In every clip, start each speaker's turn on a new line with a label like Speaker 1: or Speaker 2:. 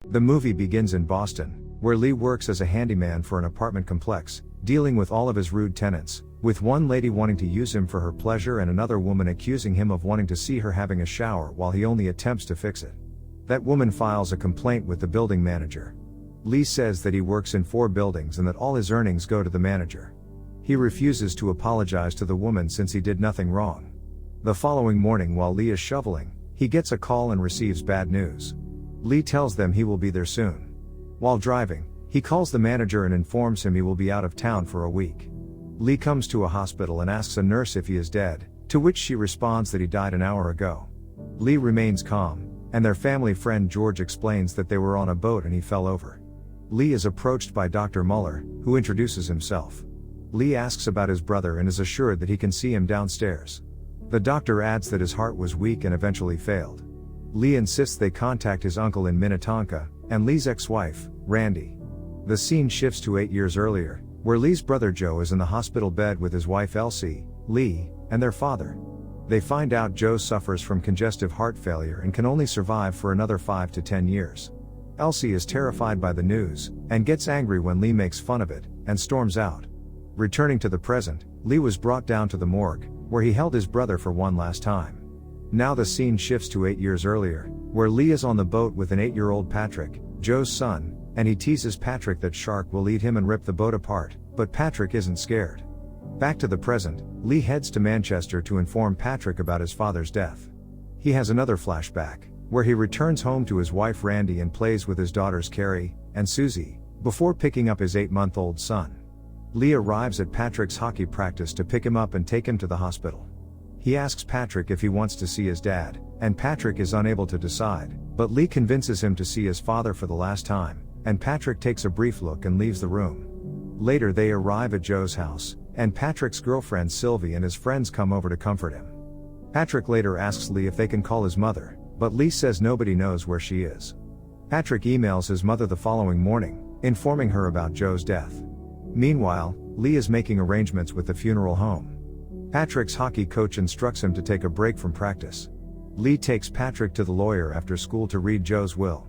Speaker 1: The movie begins in Boston, where Lee works as a handyman for an apartment complex, dealing with all of his rude tenants, with one lady wanting to use him for her pleasure and another woman accusing him of wanting to see her having a shower while he only attempts to fix it. That woman files a complaint with the building manager. Lee says that he works in 4 buildings and that all his earnings go to the manager. He refuses to apologize to the woman since he did nothing wrong. The following morning while Lee is shoveling, he gets a call and receives bad news. Lee tells them he will be there soon. While driving, he calls the manager and informs him he will be out of town for a week. Lee comes to a hospital and asks a nurse if he is dead, to which she responds that he died an hour ago. Lee remains calm, and their family friend George explains that they were on a boat and he fell over. Lee is approached by Dr. Muller, who introduces himself. Lee asks about his brother and is assured that he can see him downstairs. The doctor adds that his heart was weak and eventually failed. Lee insists they contact his uncle in Minnetonka, and Lee's ex-wife, Randy. The scene shifts to 8 years earlier, where Lee's brother Joe is in the hospital bed with his wife Elsie, Lee, and their father. They find out Joe suffers from congestive heart failure and can only survive for another 5 to 10 years. Elsie is terrified by the news, and gets angry when Lee makes fun of it, and storms out. Returning to the present, Lee was brought down to the morgue, where he held his brother for one last time. Now the scene shifts to 8 years earlier, where Lee is on the boat with an 8-year-old Patrick, Joe's son, and he teases Patrick that shark will eat him and rip the boat apart, but Patrick isn't scared. Back to the present, Lee heads to Manchester to inform Patrick about his father's death. He has another flashback, where he returns home to his wife Randy and plays with his daughters Carrie and Susie, before picking up his 8-month-old son. Lee arrives at Patrick's hockey practice to pick him up and take him to the hospital. He asks Patrick if he wants to see his dad, and Patrick is unable to decide, but Lee convinces him to see his father for the last time, and Patrick takes a brief look and leaves the room. Later they arrive at Joe's house, and Patrick's girlfriend Sylvie and his friends come over to comfort him. Patrick later asks Lee if they can call his mother, but Lee says nobody knows where she is. Patrick emails his mother the following morning, informing her about Joe's death. Meanwhile, Lee is making arrangements with the funeral home. Patrick's hockey coach instructs him to take a break from practice. Lee takes Patrick to the lawyer after school to read Joe's will.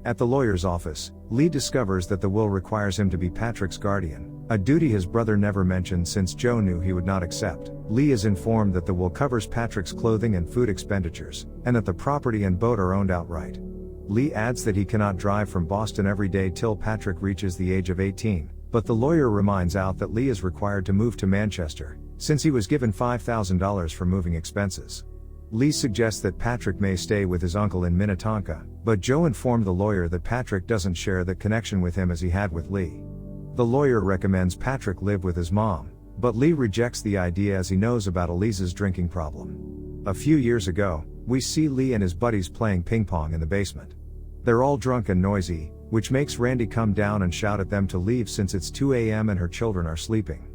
Speaker 1: At the lawyer's office, Lee discovers that the will requires him to be Patrick's guardian, a duty his brother never mentioned since Joe knew he would not accept. Lee is informed that the will covers Patrick's clothing and food expenditures, and that the property and boat are owned outright. Lee adds that he cannot drive from Boston every day till Patrick reaches the age of 18, but the lawyer reminds out that Lee is required to move to Manchester, since he was given $5,000 for moving expenses. Lee suggests that Patrick may stay with his uncle in Minnetonka, but Joe informed the lawyer that Patrick doesn't share that connection with him as he had with Lee. The lawyer recommends Patrick live with his mom, but Lee rejects the idea as he knows about Elise's drinking problem. A few years ago, we see Lee and his buddies playing ping pong in the basement. They're all drunk and noisy, which makes Randy come down and shout at them to leave since it's 2 a.m. and her children are sleeping.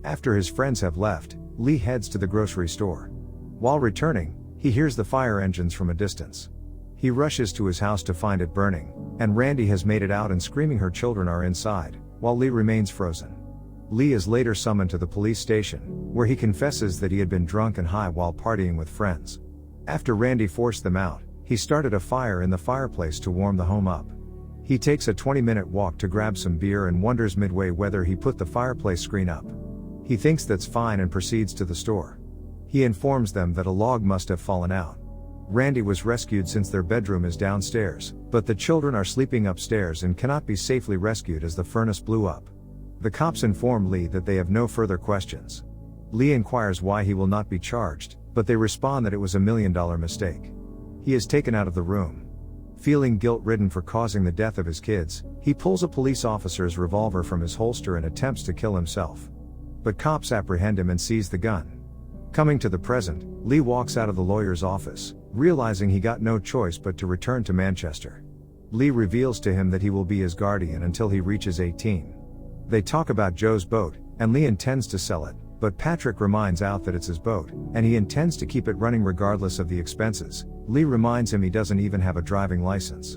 Speaker 1: After his friends have left, Lee heads to the grocery store. While returning, he hears the fire engines from a distance. He rushes to his house to find it burning, and Randy has made it out and screaming her children are inside, while Lee remains frozen. Lee is later summoned to the police station, where he confesses that he had been drunk and high while partying with friends. After Randy forced them out, he started a fire in the fireplace to warm the home up. He takes a 20-minute walk to grab some beer and wonders midway whether he put the fireplace screen up. He thinks that's fine and proceeds to the store. He informs them that a log must have fallen out. Randy was rescued since their bedroom is downstairs, but the children are sleeping upstairs and cannot be safely rescued as the furnace blew up. The cops inform Lee that they have no further questions. Lee inquires why he will not be charged, but they respond that it was $1 million mistake. He is taken out of the room. Feeling guilt-ridden for causing the death of his kids, he pulls a police officer's revolver from his holster and attempts to kill himself. But cops apprehend him and seize the gun. Coming to the present, Lee walks out of the lawyer's office, realizing he got no choice but to return to Manchester. Lee reveals to him that he will be his guardian until he reaches 18. They talk about Joe's boat, and Lee intends to sell it, but Patrick reminds out that it's his boat, and he intends to keep it running regardless of the expenses. Lee reminds him he doesn't even have a driving license.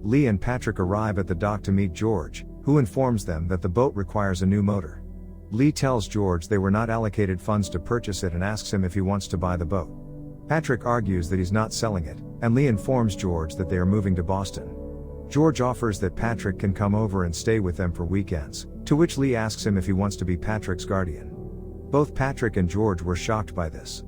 Speaker 1: Lee and Patrick arrive at the dock to meet George, who informs them that the boat requires a new motor. Lee tells George they were not allocated funds to purchase it and asks him if he wants to buy the boat. Patrick argues that he's not selling it, and Lee informs George that they are moving to Boston. George offers that Patrick can come over and stay with them for weekends, to which Lee asks him if he wants to be Patrick's guardian. Both Patrick and George were shocked by this.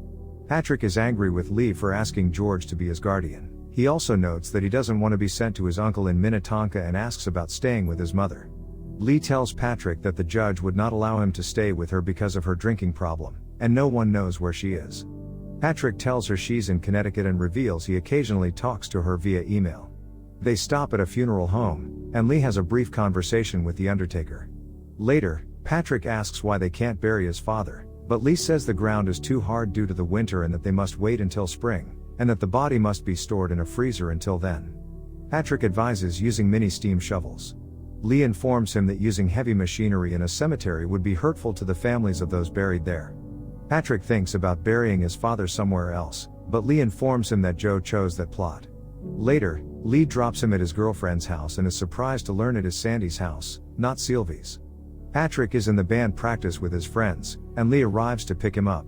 Speaker 1: Patrick is angry with Lee for asking George to be his guardian. He also notes that he doesn't want to be sent to his uncle in Minnetonka and asks about staying with his mother. Lee tells Patrick that the judge would not allow him to stay with her because of her drinking problem, and no one knows where she is. Patrick tells her she's in Connecticut and reveals he occasionally talks to her via email. They stop at a funeral home, and Lee has a brief conversation with the undertaker. Later, Patrick asks why they can't bury his father, but Lee says the ground is too hard due to the winter and that they must wait until spring, and that the body must be stored in a freezer until then. Patrick advises using mini steam shovels. Lee informs him that using heavy machinery in a cemetery would be hurtful to the families of those buried there. Patrick thinks about burying his father somewhere else, but Lee informs him that Joe chose that plot. Later, Lee drops him at his girlfriend's house and is surprised to learn it is Sandy's house, not Sylvie's. Patrick is in the band practice with his friends, and Lee arrives to pick him up.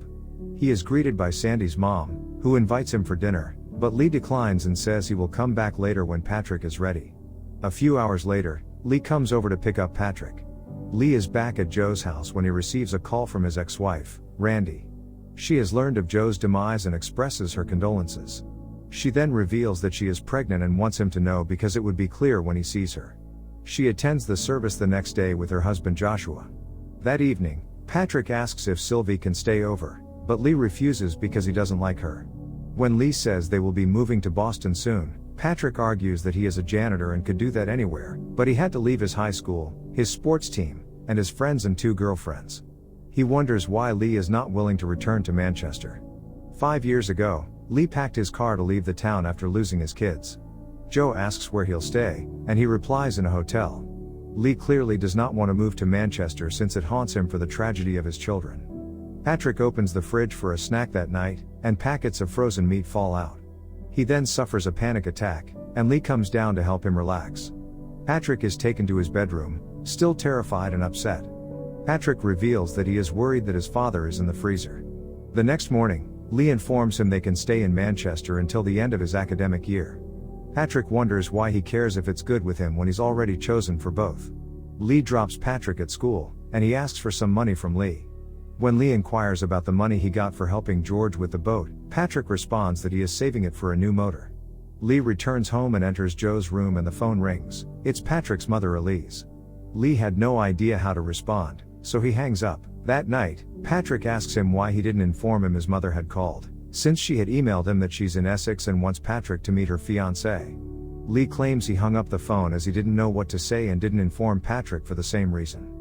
Speaker 1: He is greeted by Sandy's mom, who invites him for dinner, but Lee declines and says he will come back later when Patrick is ready. A few hours later, Lee comes over to pick up Patrick. Lee is back at Joe's house when he receives a call from his ex-wife, Randy. She has learned of Joe's demise and expresses her condolences. She then reveals that she is pregnant and wants him to know because it would be clear when he sees her. She attends the service the next day with her husband Joshua. That evening, Patrick asks if Sylvie can stay over, but Lee refuses because he doesn't like her. When Lee says they will be moving to Boston soon, Patrick argues that he is a janitor and could do that anywhere, but he had to leave his high school, his sports team, and his friends and 2 girlfriends. He wonders why Lee is not willing to return to Manchester. 5 years ago, Lee packed his car to leave the town after losing his kids. Joe asks where he'll stay, and he replies in a hotel. Lee clearly does not want to move to Manchester since it haunts him for the tragedy of his children. Patrick opens the fridge for a snack that night, and packets of frozen meat fall out. He then suffers a panic attack, and Lee comes down to help him relax. Patrick is taken to his bedroom, still terrified and upset. Patrick reveals that he is worried that his father is in the freezer. The next morning, Lee informs him they can stay in Manchester until the end of his academic year. Patrick wonders why he cares if it's good with him when he's already chosen for both. Lee drops Patrick at school, and he asks for some money from Lee. When Lee inquires about the money he got for helping George with the boat, Patrick responds that he is saving it for a new motor. Lee returns home and enters Joe's room and the phone rings. It's Patrick's mother Elise. Lee had no idea how to respond, so he hangs up. That night, Patrick asks him why he didn't inform him his mother had called, since she had emailed him that she's in Essex and wants Patrick to meet her fiancée. Lee claims he hung up the phone as he didn't know what to say and didn't inform Patrick for the same reason.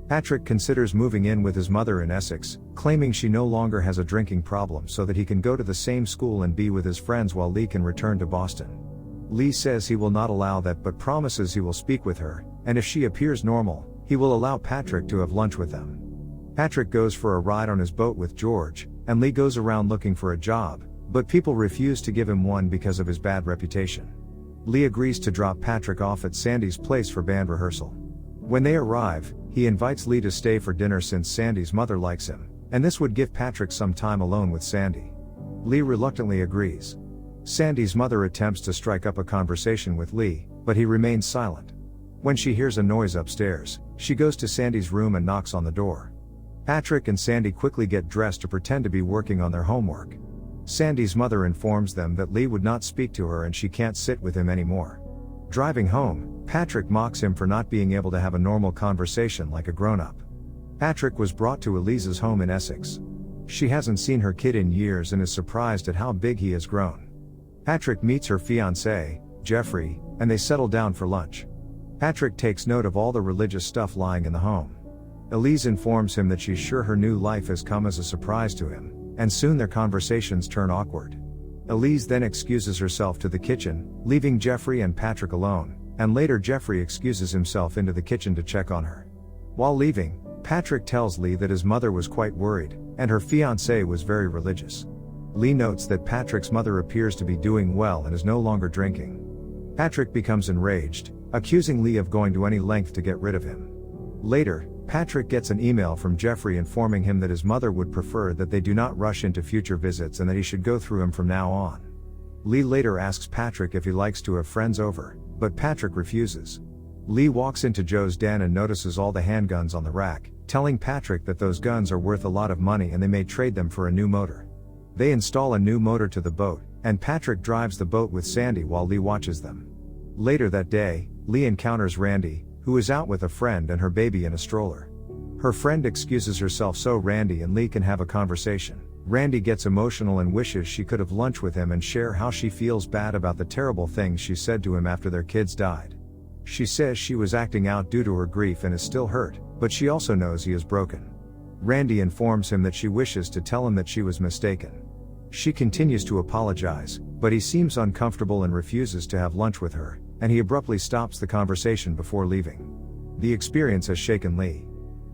Speaker 1: Patrick considers moving in with his mother in Essex, claiming she no longer has a drinking problem so that he can go to the same school and be with his friends while Lee can return to Boston. Lee says he will not allow that but promises he will speak with her, and if she appears normal, he will allow Patrick to have lunch with them. Patrick goes for a ride on his boat with George, and Lee goes around looking for a job, but people refuse to give him one because of his bad reputation. Lee agrees to drop Patrick off at Sandy's place for band rehearsal. When they arrive, he invites Lee to stay for dinner since Sandy's mother likes him, and this would give Patrick some time alone with Sandy. Lee reluctantly agrees. Sandy's mother attempts to strike up a conversation with Lee, but he remains silent. When she hears a noise upstairs, she goes to Sandy's room and knocks on the door. Patrick and Sandy quickly get dressed to pretend to be working on their homework. Sandy's mother informs them that Lee would not speak to her and she can't sit with him anymore. Driving home, Patrick mocks him for not being able to have a normal conversation like a grown-up. Patrick was brought to Elise's home in Essex. She hasn't seen her kid in years and is surprised at how big he has grown. Patrick meets her fiancé, Jeffrey, and they settle down for lunch. Patrick takes note of all the religious stuff lying in the home. Elise informs him that she's sure her new life has come as a surprise to him, and soon their conversations turn awkward. Elise then excuses herself to the kitchen, leaving Jeffrey and Patrick alone, and later Jeffrey excuses himself into the kitchen to check on her. While leaving, Patrick tells Lee that his mother was quite worried, and her fiancé was very religious. Lee notes that Patrick's mother appears to be doing well and is no longer drinking. Patrick becomes enraged, accusing Lee of going to any length to get rid of him. Later, Patrick gets an email from Jeffrey informing him that his mother would prefer that they do not rush into future visits and that he should go through him from now on. Lee later asks Patrick if he likes to have friends over, but Patrick refuses. Lee walks into Joe's den and notices all the handguns on the rack, telling Patrick that those guns are worth a lot of money and they may trade them for a new motor. They install a new motor to the boat, and Patrick drives the boat with Sandy while Lee watches them. Later that day, Lee encounters Randy, who is out with a friend and her baby in a stroller. Her friend excuses herself so Randy and Lee can have a conversation. Randy gets emotional and wishes she could have lunch with him and share how she feels bad about the terrible things she said to him after their kids died. She says she was acting out due to her grief and is still hurt, but she also knows he is broken. Randy informs him that she wishes to tell him that she was mistaken. She continues to apologize, but he seems uncomfortable and refuses to have lunch with her, and he abruptly stops the conversation before leaving. The experience has shaken Lee.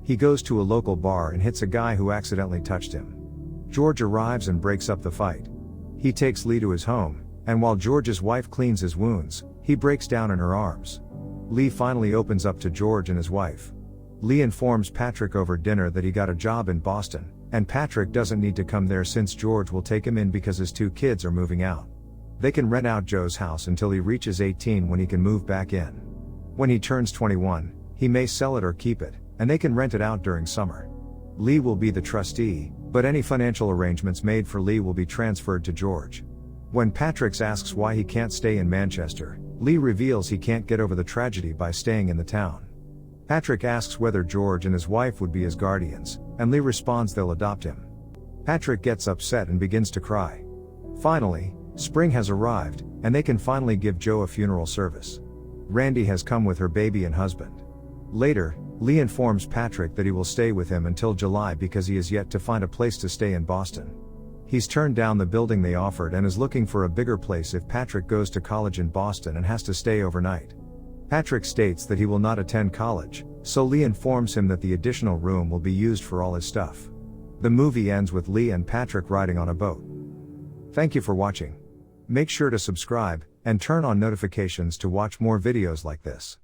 Speaker 1: He goes to a local bar and hits a guy who accidentally touched him. George arrives and breaks up the fight. He takes Lee to his home, and while George's wife cleans his wounds, he breaks down in her arms. Lee finally opens up to George and his wife. Lee informs Patrick over dinner that he got a job in Boston, and Patrick doesn't need to come there since George will take him in because his 2 kids are moving out. They can rent out Joe's house until he reaches 18 when he can move back in. When he turns 21, he may sell it or keep it, and they can rent it out during summer. Lee will be the trustee, but any financial arrangements made for Lee will be transferred to George. When Patrick asks why he can't stay in Manchester, Lee reveals he can't get over the tragedy by staying in the town. Patrick asks whether George and his wife would be his guardians, and Lee responds they'll adopt him. Patrick gets upset and begins to cry. Finally, spring has arrived, and they can finally give Joe a funeral service. Randy has come with her baby and husband. Later, Lee informs Patrick that he will stay with him until July because he has yet to find a place to stay in Boston. He's turned down the building they offered and is looking for a bigger place if Patrick goes to college in Boston and has to stay overnight. Patrick states that he will not attend college, so Lee informs him that the additional room will be used for all his stuff. The movie ends with Lee and Patrick riding on a boat. Thank you for watching. Make sure to subscribe and turn on notifications to watch more videos like this.